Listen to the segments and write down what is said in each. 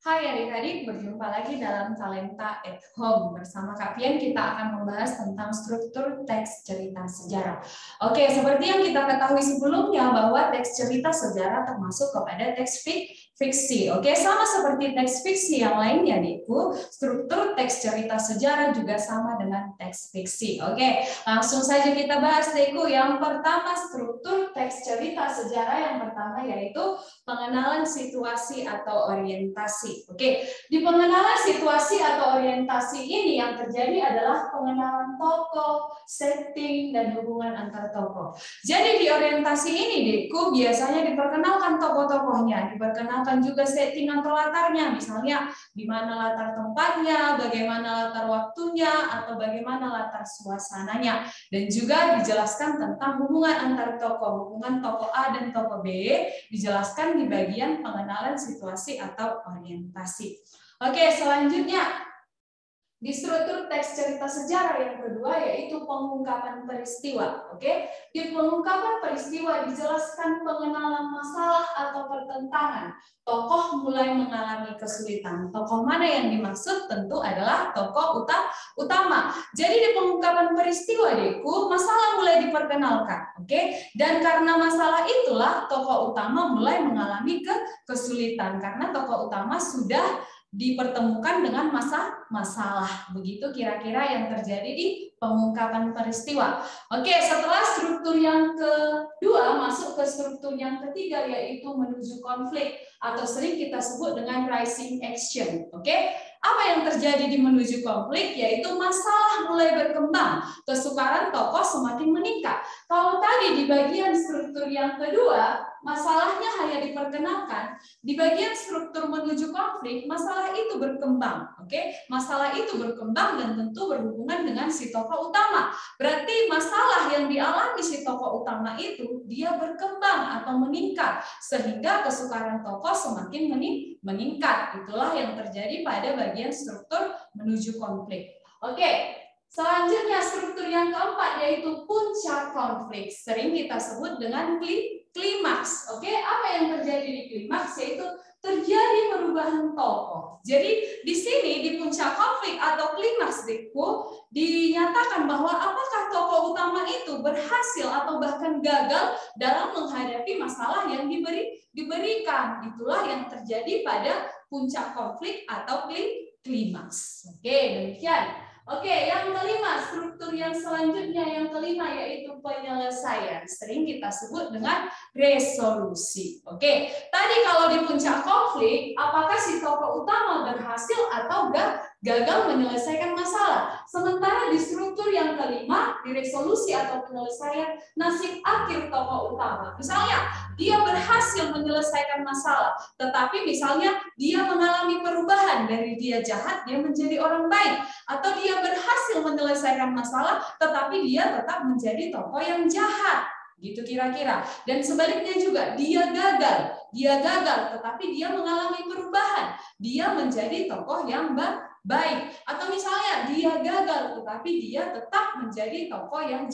Hai adik-adik, berjumpa lagi dalam Talenta at Home. Bersama Kak Pian kita akan membahas tentang struktur teks cerita sejarah. Oke, seperti yang kita ketahui sebelumnya bahwa teks cerita sejarah termasuk kepada teks fiksi. Oke, sama seperti teks fiksi yang lainnya, Adikku, struktur teks cerita sejarah juga sama dengan teks fiksi. Oke, langsung saja kita bahas, Adikku. Yang pertama, struktur teks cerita sejarah yang pertama yaitu pengenalan situasi atau orientasi. Oke, di pengenalan situasi atau orientasi ini yang terjadi adalah pengenalan tokoh, setting, dan hubungan antar tokoh. Jadi di orientasi ini, Dekku, biasanya diperkenalkan tokoh-tokohnya, diperkenalkan juga setting atau latarnya, misalnya di mana latar tempatnya, bagaimana latar waktunya, atau bagaimana latar suasananya, dan juga dijelaskan tentang hubungan antar tokoh, hubungan tokoh A dan tokoh B, dijelaskan di bagian pengenalan situasi atau orientasi. Oke, selanjutnya di struktur teks cerita sejarah yang kedua yaitu pengungkapan peristiwa. Oke, di pengungkapan peristiwa dijelaskan pengenalan masalah atau pertentangan. Tokoh mulai mengalami kesulitan. Tokoh mana yang dimaksud? Tentu adalah tokoh utama. Jadi di pengungkapan peristiwa, Deku, masalah mulai diperkenalkan. Oke, dan karena masalah itulah tokoh utama mulai mengalami kesulitan karena tokoh utama sudah dipertemukan dengan masalah. Begitu kira-kira yang terjadi di pengungkapan peristiwa. Oke, setelah struktur yang kedua masuk ke struktur yang ketiga yaitu menuju konflik atau sering kita sebut dengan rising action. Oke, apa yang terjadi di menuju konflik yaitu masalah mulai berkembang, kesukaran tokoh semakin meningkat. Kalau tadi di bagian struktur yang kedua masalahnya hanya diperkenalkan, di bagian struktur menuju konflik, masalah itu berkembang. Oke, masalah itu berkembang dan tentu berhubungan dengan si tokoh utama. Berarti masalah yang dialami si tokoh utama itu dia berkembang atau meningkat sehingga kesukaran tokoh semakin meningkat. Itulah yang terjadi pada bagian struktur menuju konflik. Oke, selanjutnya struktur yang keempat yaitu puncak konflik. Sering kita sebut dengan klimaks. Oke, apa yang terjadi di klimaks yaitu terjadi perubahan tokoh. Jadi di sini di puncak konflik atau klimaks, dinyatakan bahwa apakah tokoh utama itu berhasil atau bahkan gagal dalam menghadapi masalah yang diberikan. Itulah yang terjadi pada puncak konflik atau klimaks. Oke, demikian. Oke, yang kelima, struktur yang selanjutnya yang kelima yaitu penyelesaian. Sering kita sebut dengan resolusi. Oke, tadi kalau di puncak konflik, apakah si tokoh utama berhasil atau gagal menyelesaikan masalah? Sementara di struktur yang kelima, di resolusi atau penyelesaian, nasib akhir tokoh utama. Misalnya, dia berhasil menyelesaikan masalah, tetapi misalnya dia mengalami perubahan dari dia jahat, dia menjadi orang baik, atau dia berhasil menyelesaikan masalah, tetapi dia tetap menjadi tokoh yang jahat. Gitu kira-kira. Dan sebaliknya juga, dia gagal, tetapi dia mengalami perubahan. Dia menjadi tokoh yang baik. Atau misalnya dia gagal, tetapi dia tetap menjadi tokoh yang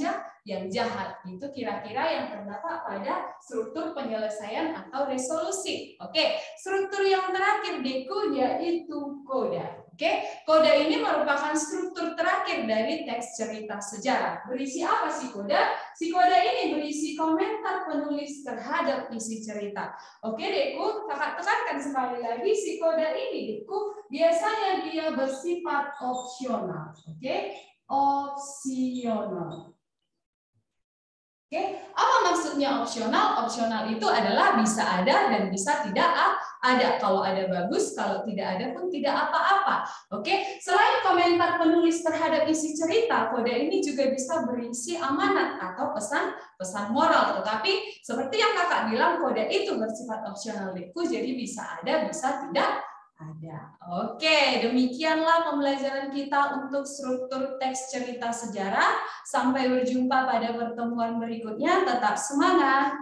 jahat. Itu kira-kira yang terdapat pada struktur penyelesaian atau resolusi. Oke, struktur yang terakhir Deku yaitu koda. Oke, koda ini merupakan struktur terakhir dari teks cerita sejarah. Berisi apa sih koda? Si koda ini berisi komentar penulis terhadap isi cerita. Oke, Deku, kakak tekankan sekali lagi si koda ini, Deku, biasanya dia bersifat opsional. Oke, opsional. Oke, apa maksudnya opsional? Opsional itu adalah bisa ada dan bisa tidak ada. Kalau ada bagus, kalau tidak ada pun tidak apa-apa. Oke, selain komentar penulis terhadap isi cerita, koda ini juga bisa berisi amanat atau pesan moral. Tetapi seperti yang kakak bilang, koda itu bersifat opsional, Deku, jadi bisa ada, bisa tidak ada. Oke, demikianlah pembelajaran kita untuk struktur teks cerita sejarah. Sampai berjumpa pada pertemuan berikutnya. Tetap semangat!